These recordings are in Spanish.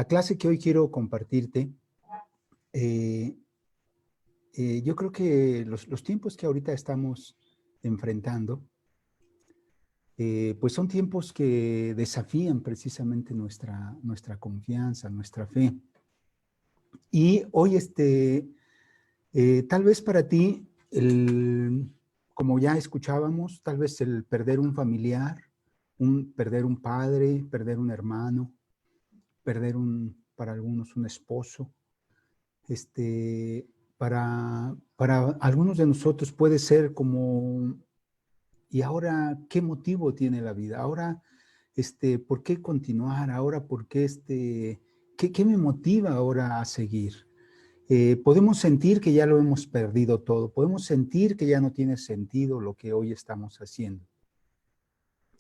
La clase que hoy quiero compartirte, eh, yo creo que los tiempos que ahorita estamos enfrentando, pues son tiempos que desafían precisamente nuestra confianza, nuestra fe. Y hoy, tal vez para ti, como ya escuchábamos, tal vez el perder un familiar, perder un padre, perder un hermano, perder para algunos un esposo, para algunos de nosotros puede ser como, ¿y ahora qué motivo tiene la vida? Ahora, ¿por qué continuar? Ahora, ¿por qué qué me motiva ahora a seguir? Podemos sentir que ya lo hemos perdido todo, podemos sentir que ya no tiene sentido lo que hoy estamos haciendo.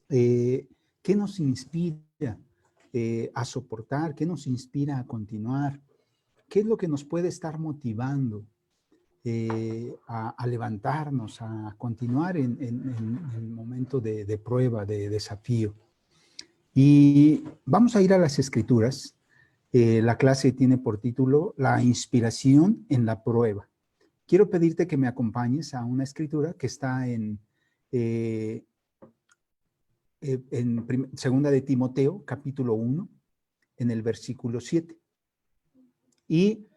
¿Qué nos inspira a soportar? ¿Qué nos inspira a continuar? ¿Qué es lo que nos puede estar motivando a levantarnos, a continuar en el momento de prueba, de desafío? Y vamos a ir a las Escrituras. La clase tiene por título La inspiración en la prueba. Quiero pedirte que me acompañes a una escritura que está en Segunda de Timoteo, capítulo 1, en el versículo 7. Y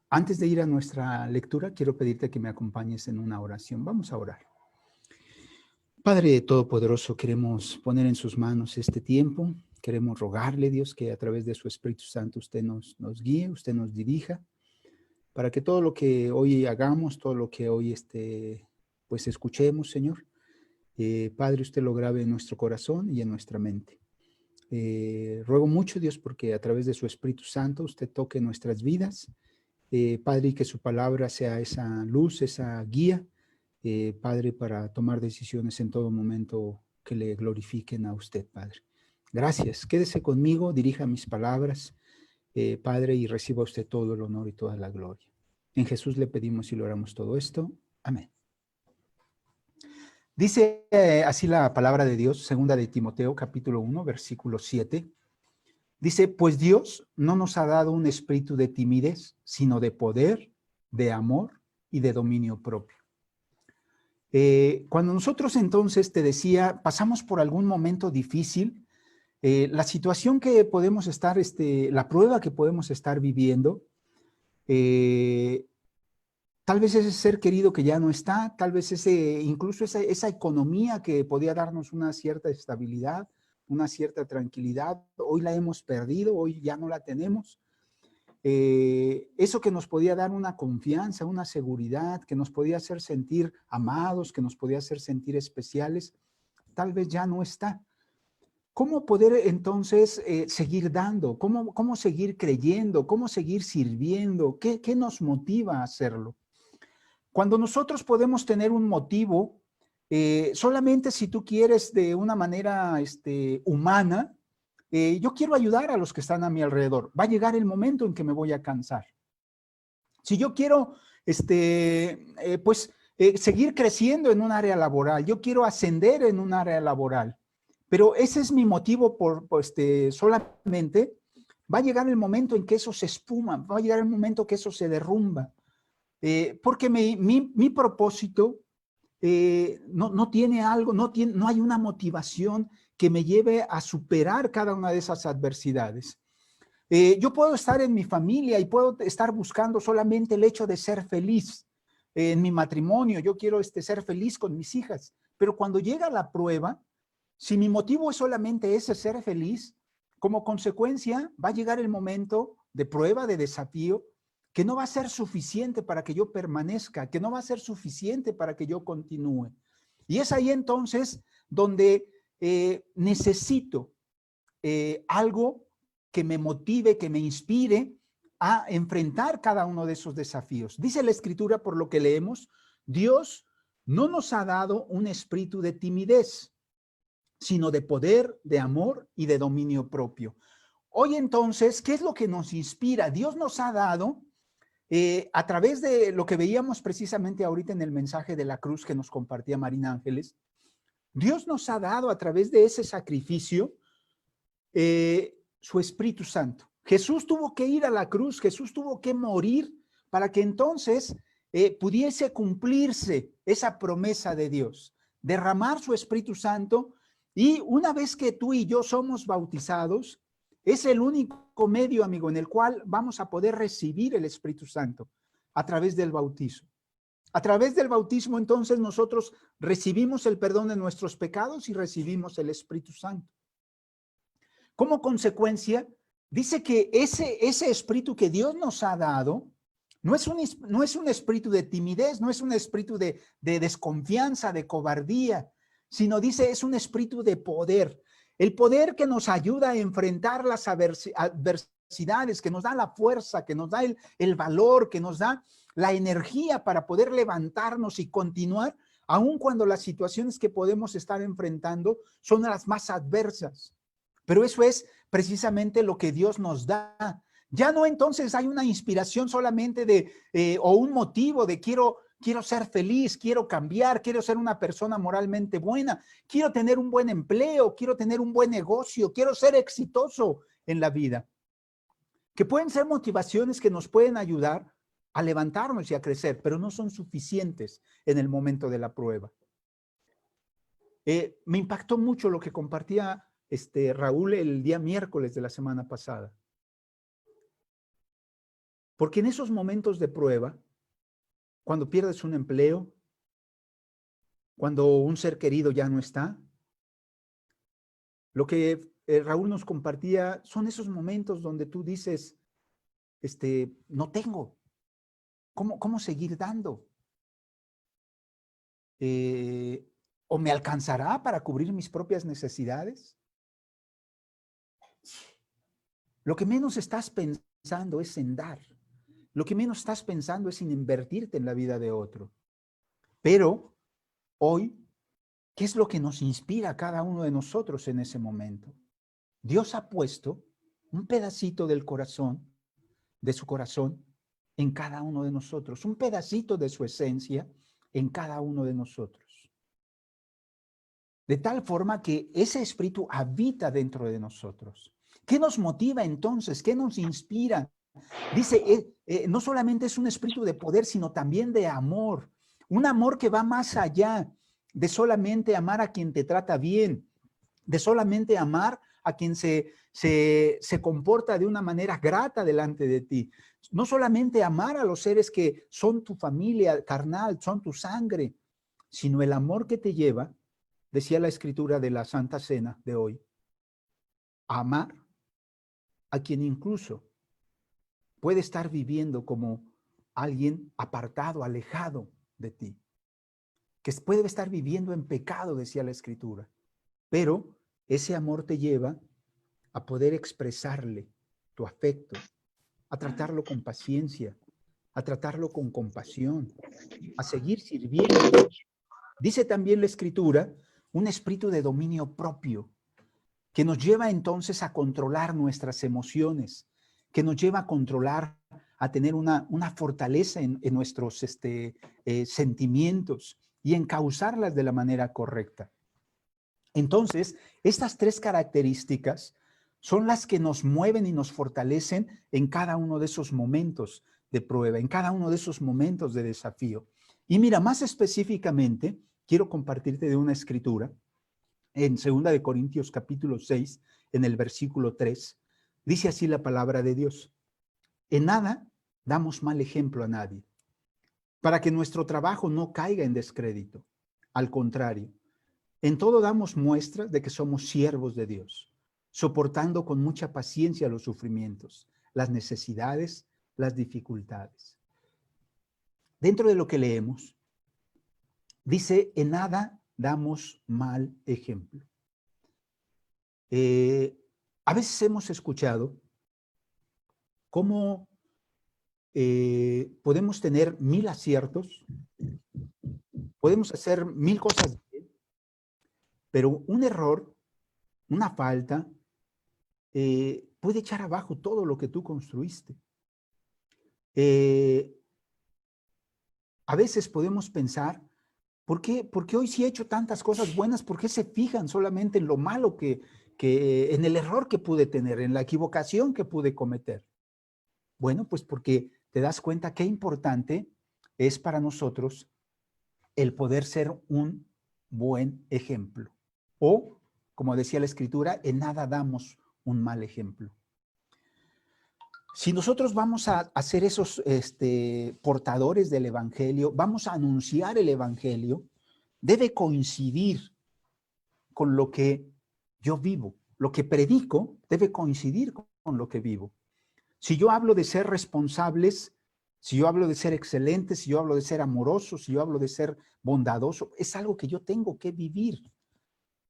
antes de ir a nuestra lectura, quiero pedirte que me acompañes en una oración. Vamos a orar. Padre Todopoderoso, queremos poner en sus manos este tiempo. Queremos rogarle, Dios, que a través de su Espíritu Santo usted nos guíe, usted nos dirija, para que todo lo que hoy hagamos, todo lo que hoy pues escuchemos, Señor, Padre, usted lo grabe en nuestro corazón y en nuestra mente. Ruego mucho, Dios, porque a través de su Espíritu Santo usted toque nuestras vidas, Padre, y que su palabra sea esa luz, esa guía, Padre, para tomar decisiones en todo momento que le glorifiquen a usted, Padre. Gracias. Quédese conmigo, dirija mis palabras, Padre, y reciba usted todo el honor y toda la gloria. En Jesús le pedimos y lo oramos todo esto. Amén. Dice así la palabra de Dios, segunda de Timoteo, capítulo 1, versículo 7. Dice, pues Dios no nos ha dado un espíritu de timidez, sino de poder, de amor y de dominio propio. Cuando nosotros entonces, te decía, pasamos por algún momento difícil, la situación que podemos estar, la prueba que podemos estar viviendo, tal vez ese ser querido que ya no está, tal vez incluso esa economía que podía darnos una cierta estabilidad, una cierta tranquilidad, hoy la hemos perdido, hoy ya no la tenemos. Eso que nos podía dar una confianza, una seguridad, que nos podía hacer sentir amados, que nos podía hacer sentir especiales, tal vez ya no está. ¿Cómo poder entonces seguir dando? ¿Cómo seguir creyendo? ¿Cómo seguir sirviendo? ¿Qué nos motiva a hacerlo? Cuando nosotros podemos tener un motivo, solamente si tú quieres de una manera humana, yo quiero ayudar a los que están a mi alrededor. Va a llegar el momento en que me voy a cansar. Si yo quiero, seguir creciendo en un área laboral, yo quiero ascender en un área laboral, pero ese es mi motivo solamente, va a llegar el momento en que eso se espuma, va a llegar el momento que eso se derrumba. Porque mi propósito no tiene algo, no hay una motivación que me lleve a superar cada una de esas adversidades. Yo puedo estar en mi familia y puedo estar buscando solamente el hecho de ser feliz en mi matrimonio. Yo quiero ser feliz con mis hijas, pero cuando llega la prueba, si mi motivo es solamente ese, ser feliz, como consecuencia va a llegar el momento de prueba, de desafío, que no va a ser suficiente para que yo permanezca, que no va a ser suficiente para que yo continúe. Y es ahí entonces donde necesito algo que me motive, que me inspire a enfrentar cada uno de esos desafíos. Dice la Escritura, por lo que leemos, Dios no nos ha dado un espíritu de timidez, sino de poder, de amor y de dominio propio. Hoy entonces, ¿qué es lo que nos inspira? Dios nos ha dado a través de lo que veíamos precisamente ahorita en el mensaje de la cruz que nos compartía Marina Ángeles, Dios nos ha dado a través de ese sacrificio su Espíritu Santo. Jesús tuvo que ir a la cruz, Jesús tuvo que morir para que entonces pudiese cumplirse esa promesa de Dios, derramar su Espíritu Santo. Y una vez que tú y yo somos bautizados, es el único medio, amigo, en el cual vamos a poder recibir el Espíritu Santo, a través del bautismo. A través del bautismo, entonces, nosotros recibimos el perdón de nuestros pecados y recibimos el Espíritu Santo. Como consecuencia, dice que ese espíritu que Dios nos ha dado no es un espíritu de timidez, no es un espíritu de desconfianza, de cobardía, sino dice es un espíritu de poder. El poder que nos ayuda a enfrentar las adversidades, que nos da la fuerza, que nos da el valor, que nos da la energía para poder levantarnos y continuar, aun cuando las situaciones que podemos estar enfrentando son las más adversas. Pero eso es precisamente lo que Dios nos da. Ya no entonces hay una inspiración solamente o un motivo de quiero ser feliz, quiero cambiar, quiero ser una persona moralmente buena, quiero tener un buen empleo, quiero tener un buen negocio, quiero ser exitoso en la vida. Que pueden ser motivaciones que nos pueden ayudar a levantarnos y a crecer, pero no son suficientes en el momento de la prueba. Me impactó mucho lo que compartía Raúl el día miércoles de la semana pasada. Porque en esos momentos de prueba, cuando pierdes un empleo, cuando un ser querido ya no está, lo que Raúl nos compartía son esos momentos donde tú dices, no tengo, ¿cómo seguir dando? ¿O me alcanzará para cubrir mis propias necesidades? Lo que menos estás pensando es en dar. Lo que menos estás pensando es en invertirte en la vida de otro. Pero hoy, ¿qué es lo que nos inspira a cada uno de nosotros en ese momento? Dios ha puesto un pedacito del corazón, de su corazón, en cada uno de nosotros, un pedacito de su esencia en cada uno de nosotros. De tal forma que ese espíritu habita dentro de nosotros. ¿Qué nos motiva entonces? ¿Qué nos inspira? Dice, no solamente es un espíritu de poder, sino también de amor. Un amor que va más allá de solamente amar a quien te trata bien, de solamente amar a quien se comporta de una manera grata delante de ti. No solamente amar a los seres que son tu familia carnal, son tu sangre, sino el amor que te lleva, decía la escritura de la Santa Cena de hoy, a amar a quien incluso puede estar viviendo como alguien apartado, alejado de ti, que puede estar viviendo en pecado, decía la escritura, pero ese amor te lleva a poder expresarle tu afecto, a tratarlo con paciencia, a tratarlo con compasión, a seguir sirviendo. Dice también la escritura, un espíritu de dominio propio, que nos lleva entonces a controlar nuestras emociones, que nos lleva a controlar, a tener una fortaleza en nuestros sentimientos y encauzarlas de la manera correcta. Entonces, estas tres características son las que nos mueven y nos fortalecen en cada uno de esos momentos de prueba, en cada uno de esos momentos de desafío. Y mira, más específicamente, quiero compartirte de una escritura en 2 de Corintios capítulo 6, en el versículo 3, dice así la palabra de Dios: en nada damos mal ejemplo a nadie, para que nuestro trabajo no caiga en descrédito. Al contrario, en todo damos muestras de que somos siervos de Dios, soportando con mucha paciencia los sufrimientos, las necesidades, las dificultades. Dentro de lo que leemos, dice, en nada damos mal ejemplo. A veces hemos escuchado cómo podemos tener 1000 aciertos, podemos hacer 1000 cosas bien, pero un error, una falta, puede echar abajo todo lo que tú construiste. A veces podemos pensar, ¿por qué hoy sí he hecho tantas cosas buenas? ¿Por qué se fijan solamente en lo malo que en el error que pude tener, en la equivocación que pude cometer? Bueno, pues porque te das cuenta qué importante es para nosotros el poder ser un buen ejemplo. O, como decía la Escritura, en nada damos un mal ejemplo. Si nosotros vamos a ser esos portadores del Evangelio, vamos a anunciar el Evangelio, debe coincidir con lo que yo vivo. Lo que predico debe coincidir con lo que vivo. Si yo hablo de ser responsables, si yo hablo de ser excelentes, si yo hablo de ser amoroso, si yo hablo de ser bondadoso, es algo que yo tengo que vivir.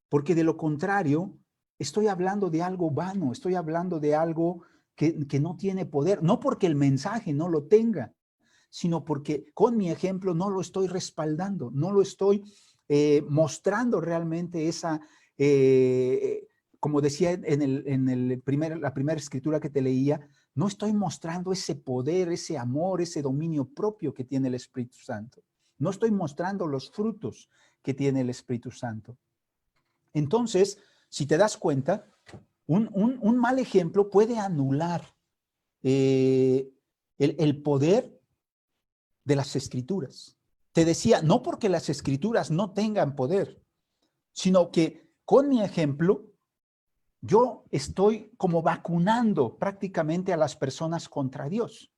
Porque de lo contrario, estoy hablando de algo vano, estoy hablando de algo que no tiene poder. No porque el mensaje no lo tenga, sino porque con mi ejemplo no lo estoy respaldando, no lo estoy mostrando realmente esa, como decía en la primera escritura que te leía, no estoy mostrando ese poder, ese amor, ese dominio propio que tiene el Espíritu Santo. No estoy mostrando los frutos que tiene el Espíritu Santo. Entonces, si te das cuenta, un mal ejemplo puede anular el poder de las Escrituras. Te decía, no porque las Escrituras no tengan poder, sino que con mi ejemplo, yo estoy como vacunando prácticamente a las personas contra Dios,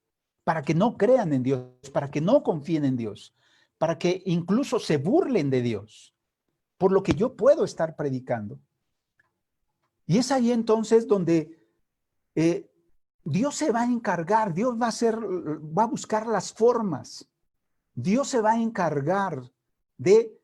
para que no crean en Dios, para que no confíen en Dios, para que incluso se burlen de Dios, por lo que yo puedo estar predicando. Y es ahí entonces donde Dios se va a encargar, Dios va a buscar las formas, Dios se va a encargar de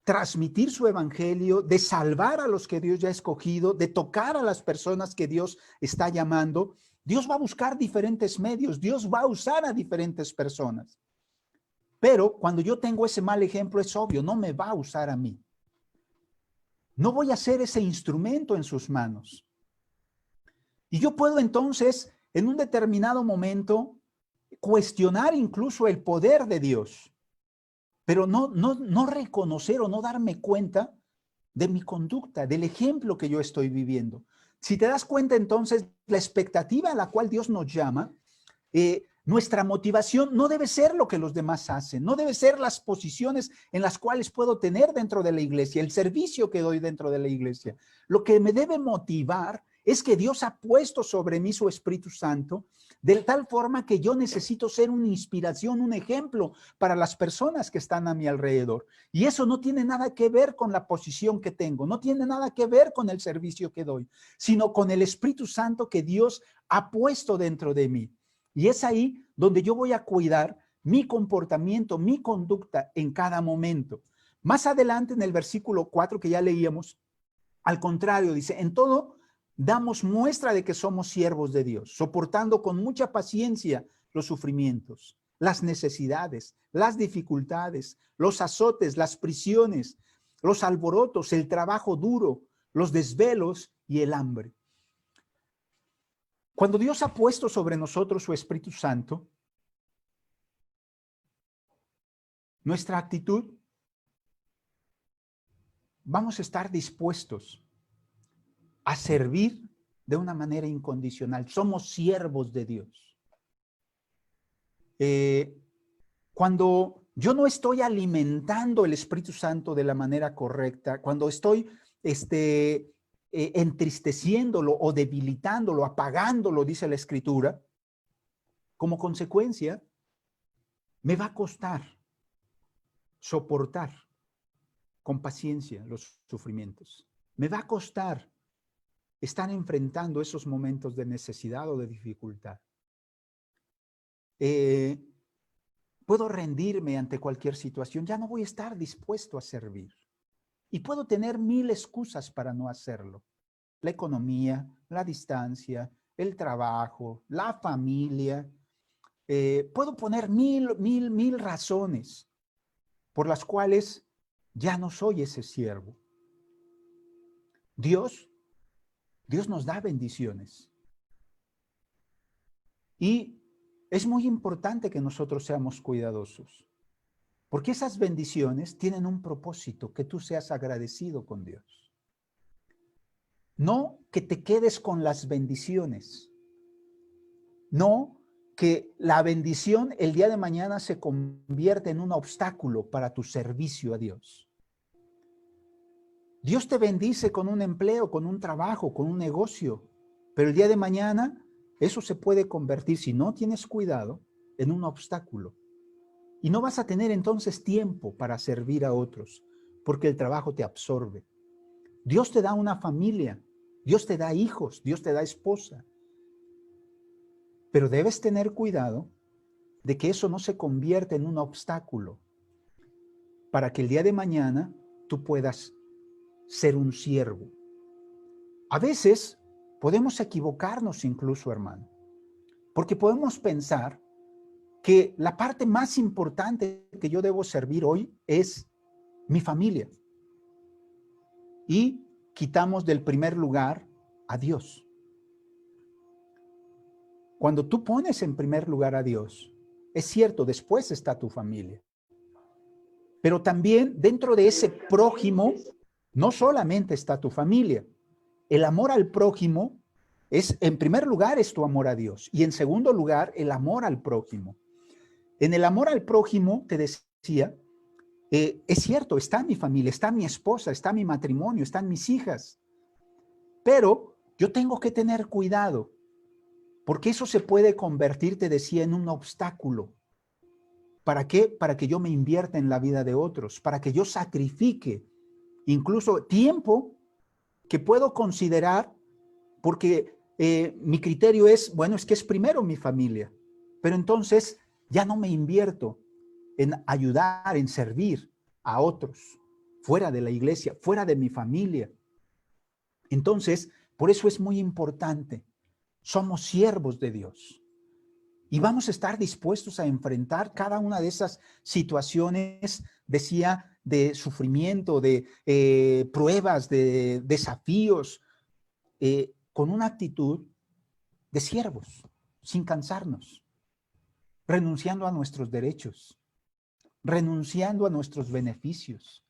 transmitir su evangelio, de salvar a los que Dios ya ha escogido, de tocar a las personas que Dios está llamando. Dios va a buscar diferentes medios, Dios va a usar a diferentes personas. Pero cuando yo tengo ese mal ejemplo, es obvio, no me va a usar a mí. No voy a ser ese instrumento en sus manos. Y yo puedo entonces, en un determinado momento, cuestionar incluso el poder de Dios, pero no reconocer o no darme cuenta de mi conducta, del ejemplo que yo estoy viviendo. Si te das cuenta, entonces, la expectativa a la cual Dios nos llama, nuestra motivación no debe ser lo que los demás hacen, no debe ser las posiciones en las cuales puedo tener dentro de la iglesia, el servicio que doy dentro de la iglesia. Lo que me debe motivar es que Dios ha puesto sobre mí su Espíritu Santo de tal forma que yo necesito ser una inspiración, un ejemplo para las personas que están a mi alrededor. Y eso no tiene nada que ver con la posición que tengo, no tiene nada que ver con el servicio que doy, sino con el Espíritu Santo que Dios ha puesto dentro de mí. Y es ahí donde yo voy a cuidar mi comportamiento, mi conducta en cada momento. Más adelante en el versículo 4 que ya leíamos, al contrario, dice, en todo damos muestra de que somos siervos de Dios, soportando con mucha paciencia los sufrimientos, las necesidades, las dificultades, los azotes, las prisiones, los alborotos, el trabajo duro, los desvelos y el hambre. Cuando Dios ha puesto sobre nosotros su Espíritu Santo, nuestra actitud, vamos a estar dispuestos a servir de una manera incondicional. Somos siervos de Dios. Cuando yo no estoy alimentando el Espíritu Santo de la manera correcta, cuando estoy entristeciéndolo o debilitándolo, apagándolo, dice la Escritura, como consecuencia, me va a costar soportar con paciencia los sufrimientos. Me va a costar estar enfrentando esos momentos de necesidad o de dificultad. Puedo rendirme ante cualquier situación, ya no voy a estar dispuesto a servir. Y puedo tener 1000 excusas para no hacerlo. La economía, la distancia, el trabajo, la familia. Puedo poner mil razones por las cuales ya no soy ese siervo. Dios nos da bendiciones. Y es muy importante que nosotros seamos cuidadosos, porque esas bendiciones tienen un propósito, que tú seas agradecido con Dios. No que te quedes con las bendiciones. No que la bendición el día de mañana se convierta en un obstáculo para tu servicio a Dios. Dios te bendice con un empleo, con un trabajo, con un negocio, pero el día de mañana eso se puede convertir, si no tienes cuidado, en un obstáculo. Y no vas a tener entonces tiempo para servir a otros, porque el trabajo te absorbe. Dios te da una familia, Dios te da hijos, Dios te da esposa. Pero debes tener cuidado de que eso no se convierta en un obstáculo para que el día de mañana tú puedas ser un siervo. A veces podemos equivocarnos incluso, hermano, porque podemos pensar que la parte más importante que yo debo servir hoy es mi familia. Y quitamos del primer lugar a Dios. Cuando tú pones en primer lugar a Dios, es cierto, después está tu familia. Pero también dentro de ese prójimo, no solamente está tu familia. El amor al prójimo es, en primer lugar, es tu amor a Dios. Y en segundo lugar, el amor al prójimo. En el amor al prójimo, te decía, es cierto, está mi familia, está mi esposa, está mi matrimonio, están mis hijas. Pero yo tengo que tener cuidado, porque eso se puede convertir, te decía, en un obstáculo. ¿Para qué? Para que yo me invierta en la vida de otros, para que yo sacrifique incluso tiempo que puedo considerar, porque mi criterio es, bueno, es que es primero mi familia, pero entonces ya no me invierto en ayudar, en servir a otros, fuera de la iglesia, fuera de mi familia. Entonces, por eso es muy importante, somos siervos de Dios. Y vamos a estar dispuestos a enfrentar cada una de esas situaciones, decía, de sufrimiento, de pruebas, de desafíos, con una actitud de siervos, sin cansarnos, renunciando a nuestros derechos, renunciando a nuestros beneficios,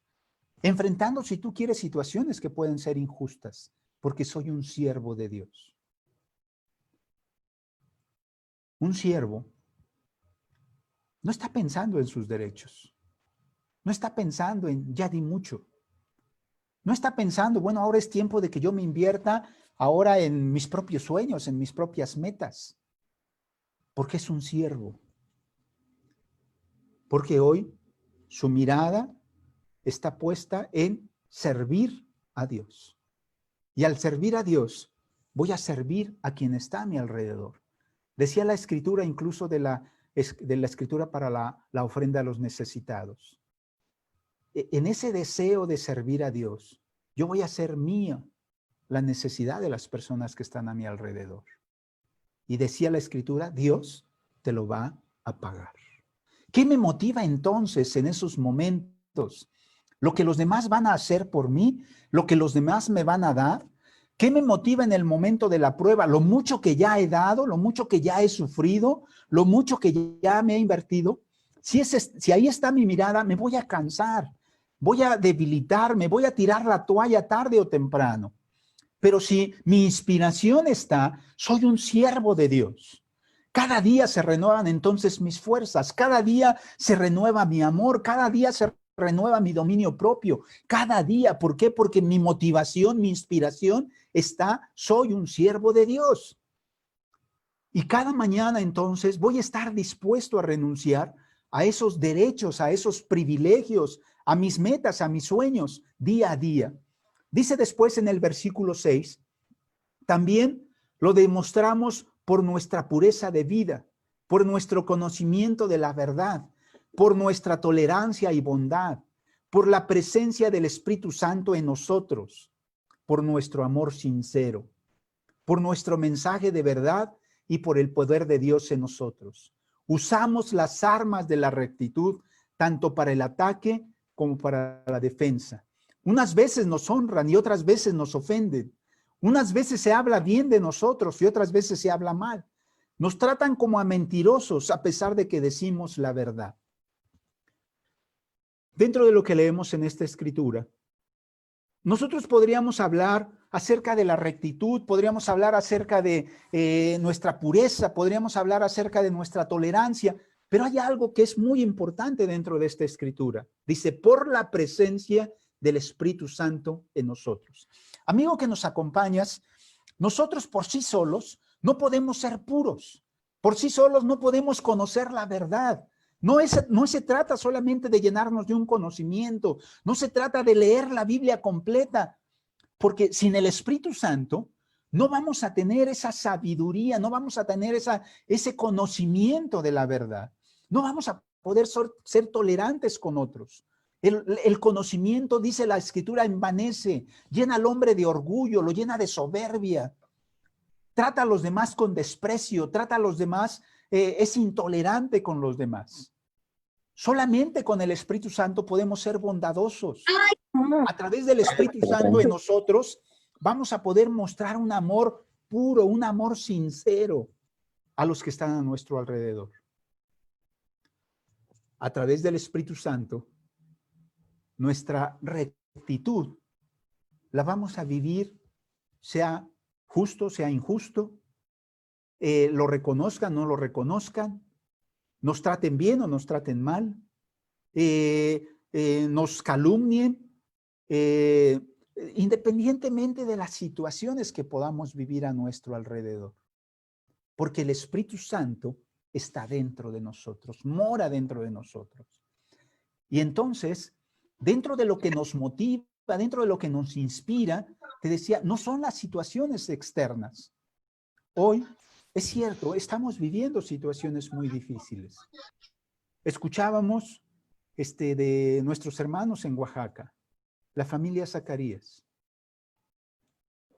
enfrentando, si tú quieres, situaciones que pueden ser injustas, porque soy un siervo de Dios. Un siervo no está pensando en sus derechos. No está pensando en ya di mucho. No está pensando, bueno, ahora es tiempo de que yo me invierta ahora en mis propios sueños, en mis propias metas. Porque es un siervo. Porque hoy su mirada está puesta en servir a Dios. Y al servir a Dios, voy a servir a quien está a mi alrededor. Decía la escritura incluso de la escritura para la ofrenda a los necesitados. En ese deseo de servir a Dios, yo voy a hacer mía la necesidad de las personas que están a mi alrededor. Y decía la escritura, Dios te lo va a pagar. ¿Qué me motiva entonces en esos momentos? ¿Lo que los demás van a hacer por mí? ¿Lo que los demás me van a dar? ¿Qué me motiva en el momento de la prueba? ¿Lo mucho que ya he dado? ¿Lo mucho que ya he sufrido? ¿Lo mucho que ya me he invertido? Si ahí está mi mirada, me voy a cansar, voy a debilitarme, voy a tirar la toalla tarde o temprano. Pero si mi inspiración está, soy un siervo de Dios. Cada día se renuevan entonces mis fuerzas, cada día se renueva mi amor, cada día se renueva mi dominio propio, cada día. ¿Por qué? Porque mi motivación, mi inspiración está, soy un siervo de Dios. Y cada mañana entonces voy a estar dispuesto a renunciar a esos derechos, a esos privilegios, a mis metas, a mis sueños, día a día. Dice después en el versículo 6, también lo demostramos por nuestra pureza de vida, por nuestro conocimiento de la verdad, por nuestra tolerancia y bondad, por la presencia del Espíritu Santo en nosotros, por nuestro amor sincero, por nuestro mensaje de verdad y por el poder de Dios en nosotros. Usamos las armas de la rectitud, tanto para el ataque como para la defensa. Unas veces nos honran y otras veces nos ofenden. Unas veces se habla bien de nosotros y otras veces se habla mal. Nos tratan como a mentirosos a pesar de que decimos la verdad. Dentro de lo que leemos en esta escritura, nosotros podríamos hablar acerca de la rectitud, podríamos hablar acerca de nuestra pureza, podríamos hablar acerca de nuestra tolerancia, pero hay algo que es muy importante dentro de esta escritura. Dice, por la presencia del Espíritu Santo en nosotros. Amigo que nos acompañas, nosotros por sí solos no podemos ser puros. Por sí solos no podemos conocer la verdad. No se trata solamente de llenarnos de un conocimiento. No se trata de leer la Biblia completa. Porque sin el Espíritu Santo no vamos a tener esa sabiduría, no vamos a tener ese conocimiento de la verdad. No vamos a poder ser tolerantes con otros. El conocimiento, dice la Escritura, envanece, llena al hombre de orgullo, lo llena de soberbia. Trata a los demás con desprecio, trata a los demás, es intolerante con los demás. Solamente con el Espíritu Santo podemos ser bondadosos. A través del Espíritu Santo en nosotros vamos a poder mostrar un amor puro, un amor sincero a los que están a nuestro alrededor. A través del Espíritu Santo, nuestra rectitud la vamos a vivir, sea justo, sea injusto, lo reconozcan, no lo reconozcan, nos traten bien o nos traten mal, nos calumnien, independientemente de las situaciones que podamos vivir a nuestro alrededor. Porque el Espíritu Santo está dentro de nosotros, mora dentro de nosotros. Y entonces, dentro de lo que nos motiva, dentro de lo que nos inspira, te decía, no son las situaciones externas. Hoy, es cierto, estamos viviendo situaciones muy difíciles. Escuchábamos de nuestros hermanos en Oaxaca, la familia Zacarías.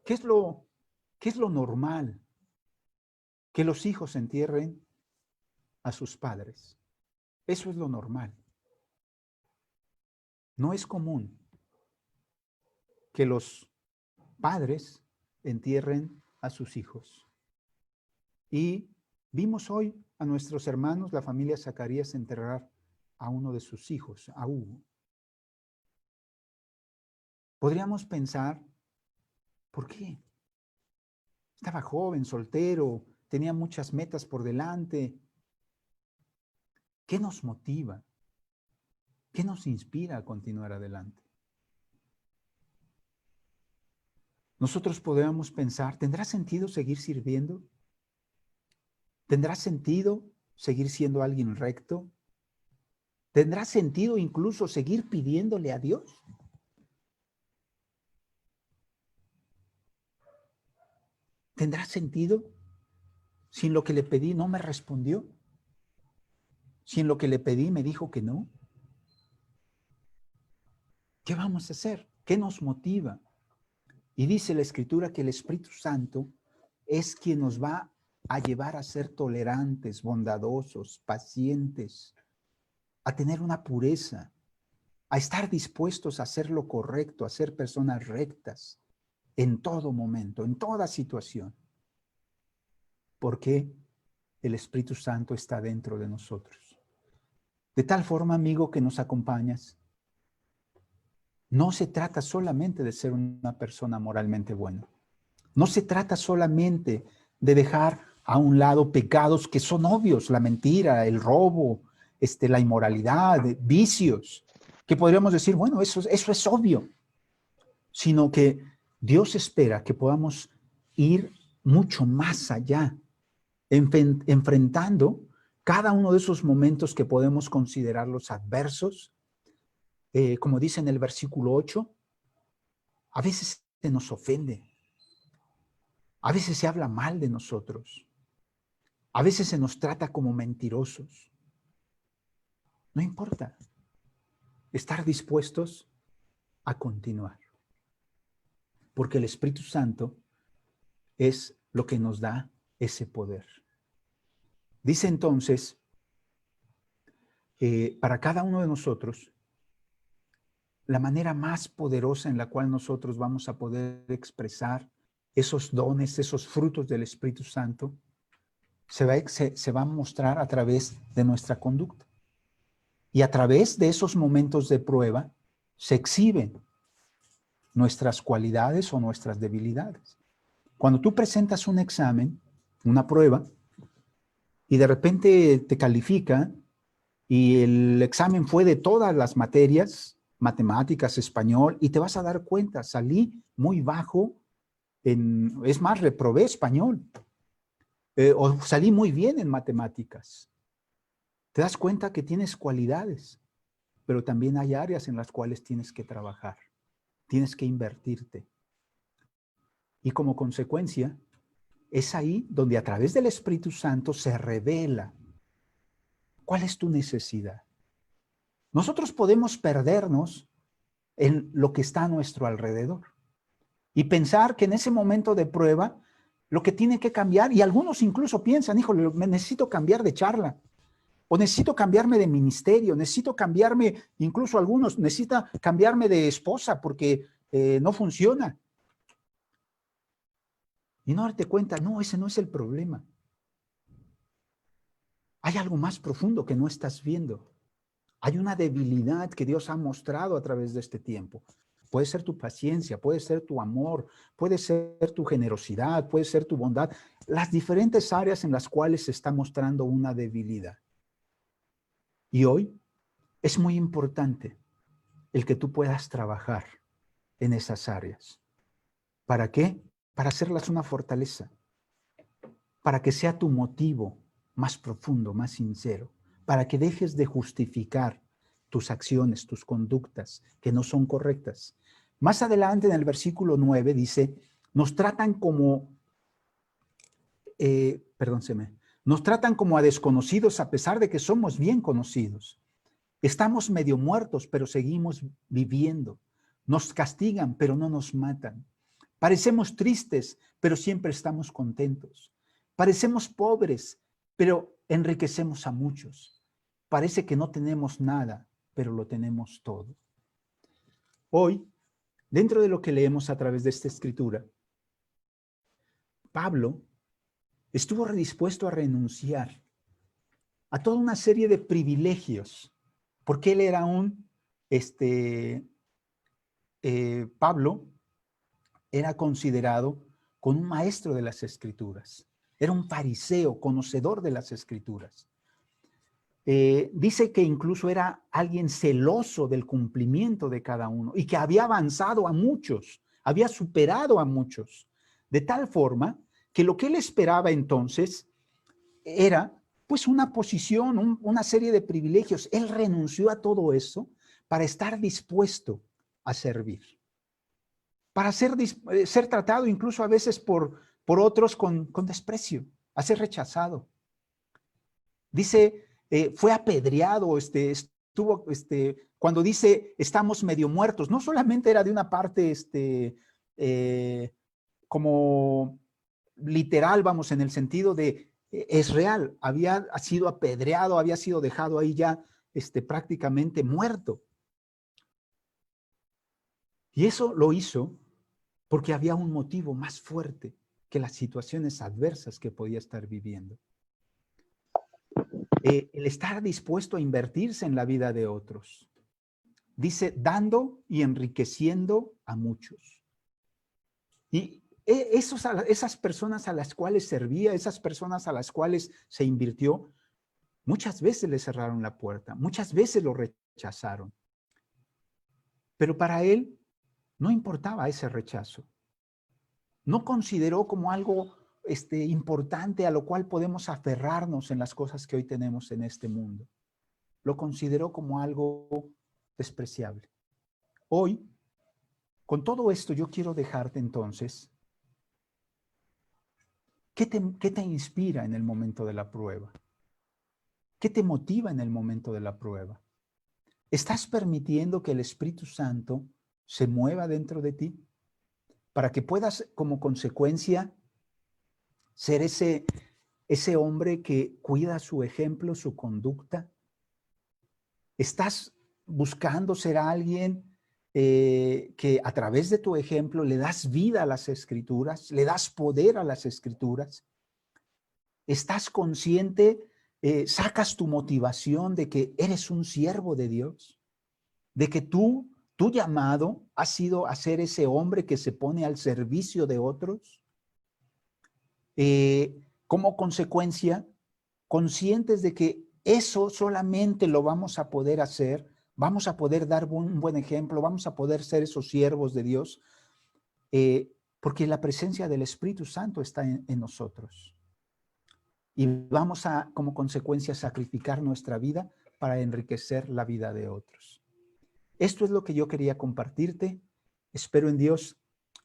¿Qué es lo normal? Que los hijos entierren a sus padres. Eso es lo normal. No es común que los padres entierren a sus hijos. Y vimos hoy a nuestros hermanos, la familia Zacarías, enterrar a uno de sus hijos, a Hugo. Podríamos pensar, ¿por qué? Estaba joven, soltero, tenía muchas metas por delante. ¿Qué nos motiva? ¿Qué nos inspira a continuar adelante? Nosotros podríamos pensar, ¿tendrá sentido seguir sirviendo? ¿Tendrá sentido seguir siendo alguien recto? ¿Tendrá sentido incluso seguir pidiéndole a Dios? ¿Tendrá sentido si en lo que le pedí no me respondió? Si en lo que le pedí me dijo que no. ¿Qué vamos a hacer? ¿Qué nos motiva? Y dice la Escritura que el Espíritu Santo es quien nos va a llevar a ser tolerantes, bondadosos, pacientes, a tener una pureza, a estar dispuestos a hacer lo correcto, a ser personas rectas en todo momento, en toda situación. Porque el Espíritu Santo está dentro de nosotros. De tal forma, amigo, que nos acompañas, no se trata solamente de ser una persona moralmente buena. No se trata solamente de dejar a un lado pecados que son obvios, la mentira, el robo, la inmoralidad, vicios, que podríamos decir, bueno, eso es obvio, sino que Dios espera que podamos ir mucho más allá, enfrentando cada uno de esos momentos que podemos considerarlos adversos. Como dice en el versículo 8, a veces se nos ofende, a veces se habla mal de nosotros, a veces se nos trata como mentirosos. No importa, estar dispuestos a continuar, porque el Espíritu Santo es lo que nos da ese poder. Dice entonces, para cada uno de nosotros, la manera más poderosa en la cual nosotros vamos a poder expresar esos dones, esos frutos del Espíritu Santo, se va a mostrar a través de nuestra conducta. Y a través de esos momentos de prueba se exhiben nuestras cualidades o nuestras debilidades. Cuando tú presentas un examen, una prueba, y de repente te califica y el examen fue de todas las materias, matemáticas, español, y te vas a dar cuenta, salí muy bajo es más, reprobé español, o salí muy bien en matemáticas. Te das cuenta que tienes cualidades, pero también hay áreas en las cuales tienes que trabajar, tienes que invertirte. Y como consecuencia, es ahí donde a través del Espíritu Santo se revela cuál es tu necesidad. Nosotros podemos perdernos en lo que está a nuestro alrededor y pensar que en ese momento de prueba lo que tiene que cambiar, y algunos incluso piensan, híjole, me necesito cambiar de charla, o necesito cambiarme de ministerio, necesito cambiarme, incluso algunos necesitan cambiarme de esposa porque no funciona. Y no darte cuenta, no, ese no es el problema. Hay algo más profundo que no estás viendo. Hay una debilidad que Dios ha mostrado a través de este tiempo. Puede ser tu paciencia, puede ser tu amor, puede ser tu generosidad, puede ser tu bondad. Las diferentes áreas en las cuales se está mostrando una debilidad. Y hoy es muy importante el que tú puedas trabajar en esas áreas. ¿Para qué? Para hacerlas una fortaleza. Para que sea tu motivo más profundo, más sincero. Para que dejes de justificar tus acciones, tus conductas que no son correctas. Más adelante en el versículo 9 dice, nos tratan como, nos tratan como a desconocidos a pesar de que somos bien conocidos. Estamos medio muertos, pero seguimos viviendo. Nos castigan, pero no nos matan. Parecemos tristes, pero siempre estamos contentos. Parecemos pobres, pero enriquecemos a muchos. Parece que no tenemos nada, pero lo tenemos todo. Hoy, dentro de lo que leemos a través de esta escritura, Pablo estuvo dispuesto a renunciar a toda una serie de privilegios, porque él era Pablo era considerado como un maestro de las escrituras. Era un fariseo, conocedor de las escrituras. Dice que incluso era alguien celoso del cumplimiento de cada uno y que había avanzado a muchos, había superado a muchos, de tal forma que lo que él esperaba entonces era pues una posición, una serie de privilegios. Él renunció a todo eso para estar dispuesto a servir, para ser tratado incluso a veces por otros con desprecio, a ser rechazado. Dice, fue apedreado, estuvo, cuando dice estamos medio muertos, no solamente era de una parte, como literal, vamos, en el sentido de, es real, había sido apedreado, había sido dejado ahí ya, prácticamente muerto. Y eso lo hizo porque había un motivo más fuerte que las situaciones adversas que podía estar viviendo. El estar dispuesto a invertirse en la vida de otros. Dice, dando y enriqueciendo a muchos. Y esas personas a las cuales servía, esas personas a las cuales se invirtió, muchas veces le cerraron la puerta, muchas veces lo rechazaron. Pero para él no importaba ese rechazo. No consideró como algo importante a lo cual podemos aferrarnos en las cosas que hoy tenemos en este mundo. Lo consideró como algo despreciable. Hoy, con todo esto, yo quiero dejarte entonces, ¿qué te inspira en el momento de la prueba? ¿Qué te motiva en el momento de la prueba? ¿Estás permitiendo que el Espíritu Santo se mueva dentro de ti para que puedas, como consecuencia, ser ese hombre que cuida su ejemplo, su conducta? ¿Estás buscando ser alguien que a través de tu ejemplo le das vida a las Escrituras, le das poder a las Escrituras? ¿Estás consciente, sacas tu motivación de que eres un siervo de Dios? De que tu tu llamado ha sido a ser ese hombre que se pone al servicio de otros. Como consecuencia, conscientes de que eso solamente lo vamos a poder hacer, vamos a poder dar un buen ejemplo, vamos a poder ser esos siervos de Dios, porque la presencia del Espíritu Santo está en nosotros. Y vamos a, como consecuencia, sacrificar nuestra vida para enriquecer la vida de otros. Esto es lo que yo quería compartirte. Espero en Dios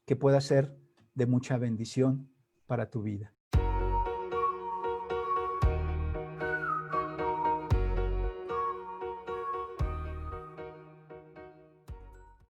que pueda ser de mucha bendición para tu vida.